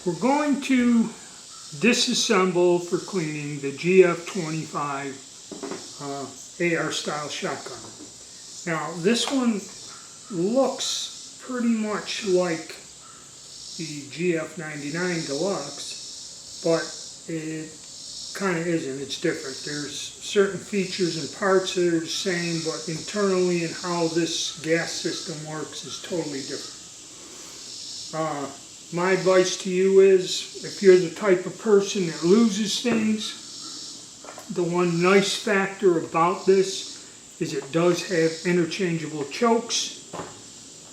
We're going to disassemble for cleaning the GF25 AR style shotgun. Now this one looks pretty much like the GF99 Deluxe, but it kind of isn't. It's different. There's certain features and parts that are the same, but internally and how this gas system works is totally different. My advice to you is, if you're the type of person that loses things, the one nice factor about this is it does have interchangeable chokes.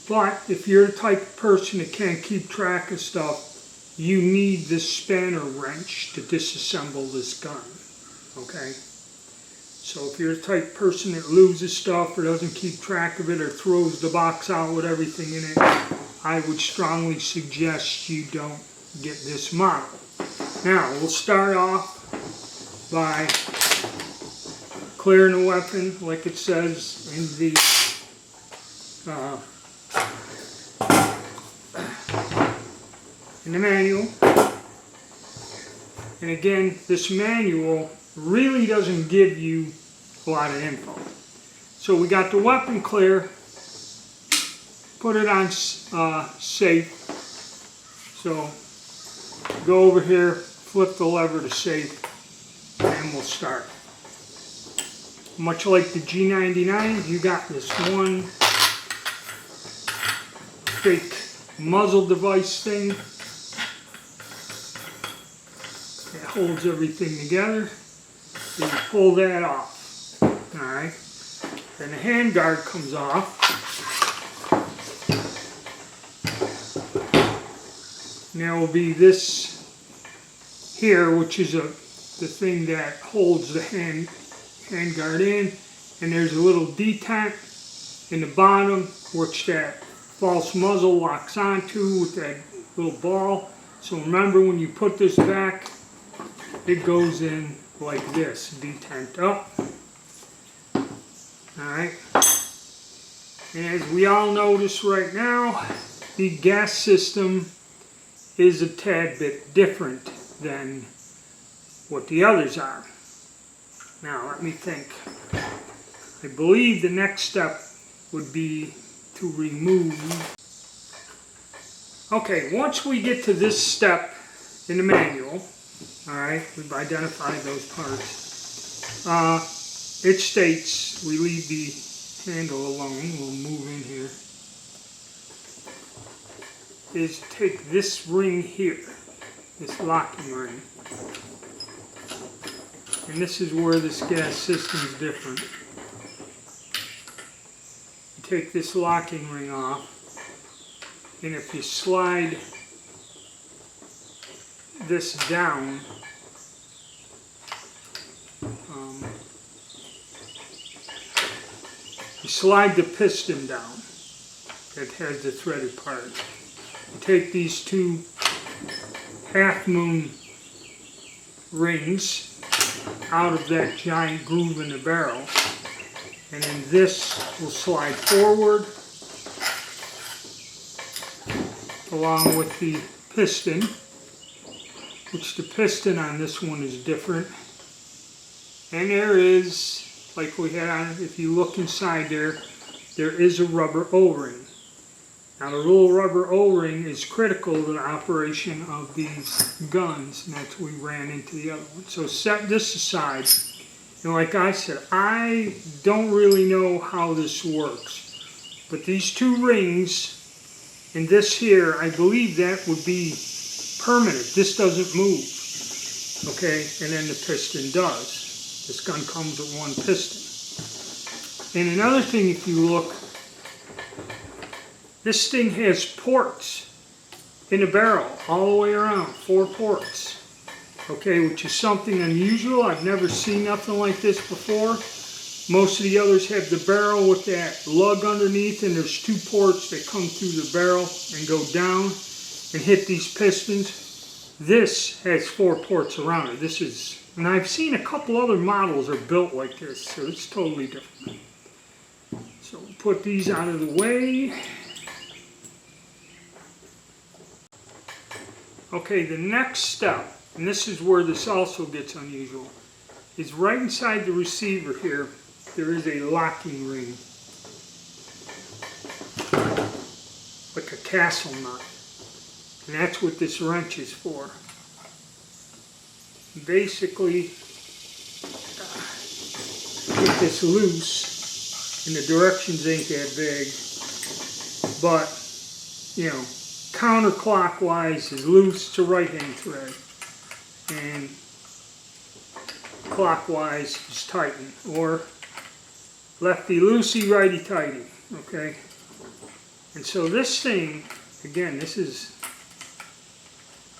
But if you're the type of person that can't keep track of stuff, you need this spanner wrench to disassemble this gun. Okay? So if you're the type of person that loses stuff or doesn't keep track of it or throws the box out with everything in it, I would strongly suggest you don't get this model. Now, we'll start off by clearing the weapon like it says in the manual. And again, this manual really doesn't give you a lot of info. So we got the weapon clear. Put it on safe. So go over here, flip the lever to safe, and we'll start. Much like the G99, you got this one fake muzzle device thing that holds everything together. So you pull that off. Alright. Then the handguard comes off. Now will be this here, which is the thing that holds the handguard in, and there's a little detent in the bottom which that false muzzle locks onto with that little ball. So remember, when you put this back, it goes in like this, detent up. Alright, and as we all notice right now, the gas system is a tad bit different than what the others are. Now let me think. I believe the next step would be to remove. Okay, once we get to this step in the manual, alright, we've identified those parts. It states we leave the handle alone. We'll move in here. Is take this ring here, this locking ring, and this is where this gas system is different. You take this locking ring off, and if you slide this down, you slide the piston down that has the threaded part. Take these two half-moon rings out of that giant groove in the barrel, and then this will slide forward along with the piston, which the piston on this one is different. And there is, like we had on it, if you look inside there is a rubber O-ring. Now the little rubber O-ring is critical to the operation of these guns, and that's what we ran into the other one. So set this aside. And like I said, I don't really know how this works. But these two rings and this here, I believe that would be permanent. This doesn't move. Okay, and then the piston does. This gun comes with one piston. And another thing, if you look, this thing has ports in the barrel all the way around, 4 ports. Okay, which is something unusual. I've never seen nothing like this before. Most of the others have the barrel with that lug underneath, and there's 2 ports that come through the barrel and go down and hit these pistons. This has 4 ports around it. This is, and I've seen a couple other models are built like this, so it's totally different. So we'll put these out of the way. Okay, the next step, and this is where this also gets unusual, is right inside the receiver here, there is a locking ring. Like a castle nut. And that's what this wrench is for. Basically, get this loose, and the directions ain't that big, but, you know, counterclockwise is loose to right-hand thread, and clockwise is tighten, or lefty loosey, righty tighty, okay? And so this thing, again, this is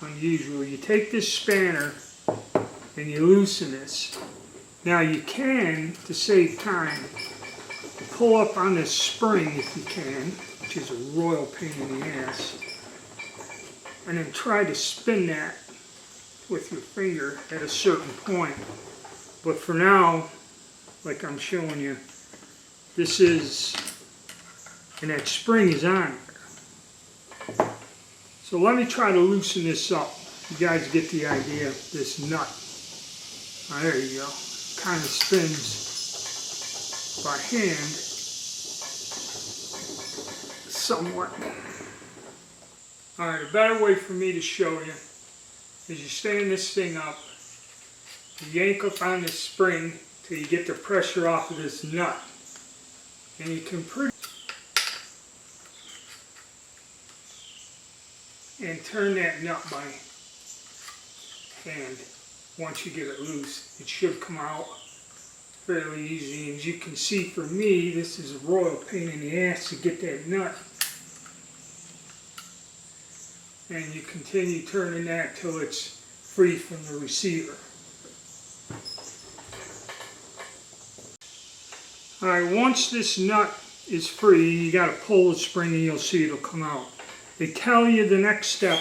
unusual. You take this spanner and you loosen this. Now you can, to save time, pull up on this spring if you can, which is a royal pain in the ass, and then try to spin that with your finger at a certain point. But for now, like I'm showing you, this is, and that spring is on there. So let me try to loosen this up. You guys get the idea of this nut. Oh, there you go. Kind of spins by hand somewhat. Alright, a better way for me to show you is you stand this thing up, you yank up on this spring till you get the pressure off of this nut, and you can and turn that nut by hand. Once you get it loose, it should come out fairly easy. As you can see, for me, this is a royal pain in the ass to get that nut. And you continue turning that till it's free from the receiver. Alright, once this nut is free, you got to pull the spring and you'll see it'll come out. They tell you the next step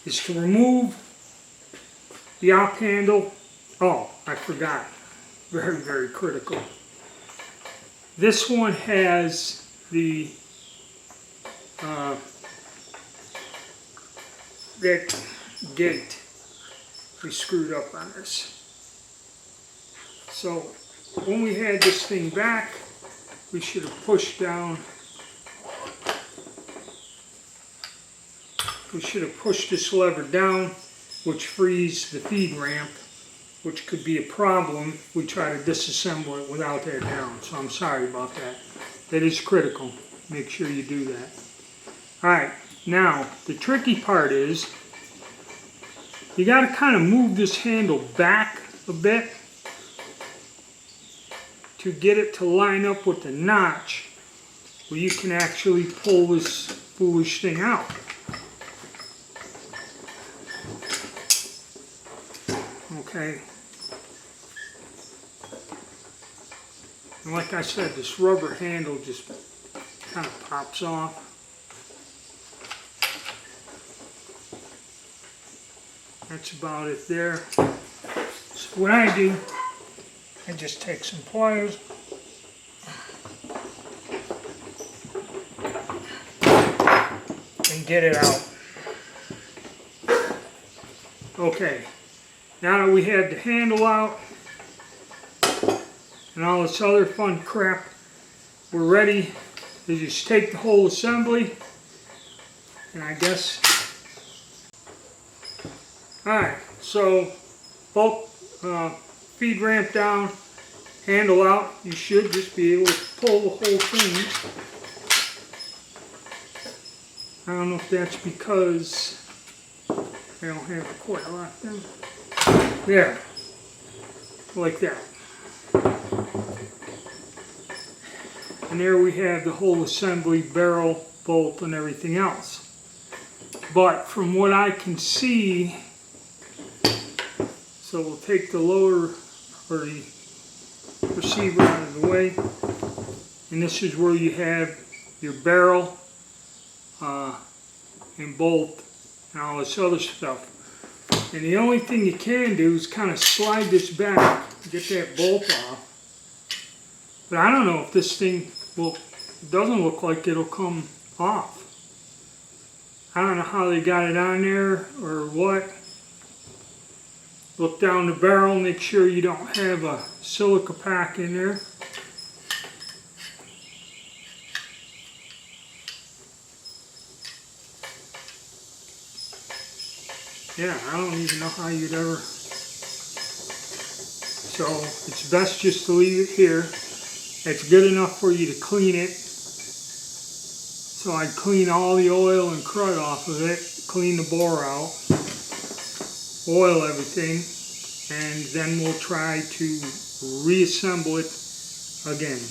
is to remove the op handle. Oh, I forgot. Very, very critical. This one has the that gate we screwed up on this. So when we had this thing back, we should have pushed down. We should have pushed this lever down, which frees the feed ramp, which could be a problem if we try to disassemble it without that down. So I'm sorry about that. That is critical. Make sure you do that. Alright, now the tricky part is you got to kind of move this handle back a bit to get it to line up with the notch where you can actually pull this foolish thing out. Okay. And like I said, this rubber handle just kind of pops off. That's about it there. So what I do, I just take some pliers and get it out. Okay. Now that we have the handle out and all this other fun crap, we're ready to just take the whole assembly, and I guess, alright, so both feed ramp down, handle out, you should just be able to pull the whole thing. I don't know if that's because I don't have it quite locked in. There, like that. And there we have the whole assembly, barrel, bolt, and everything else. But from what I can see, so we'll take the lower, or the receiver out of the way, and this is where you have your barrel and bolt and all this other stuff. And the only thing you can do is kind of slide this back, get that bolt off. But I don't know if this thing will, it doesn't look like it'll come off. I don't know how they got it on there or what. Look down the barrel, make sure you don't have a silica pack in there. Yeah, I don't even know how you'd ever... So it's best just to leave it here. It's good enough for you to clean it. So I'd clean all the oil and crud off of it, clean the bore out, oil everything, and then we'll try to reassemble it again.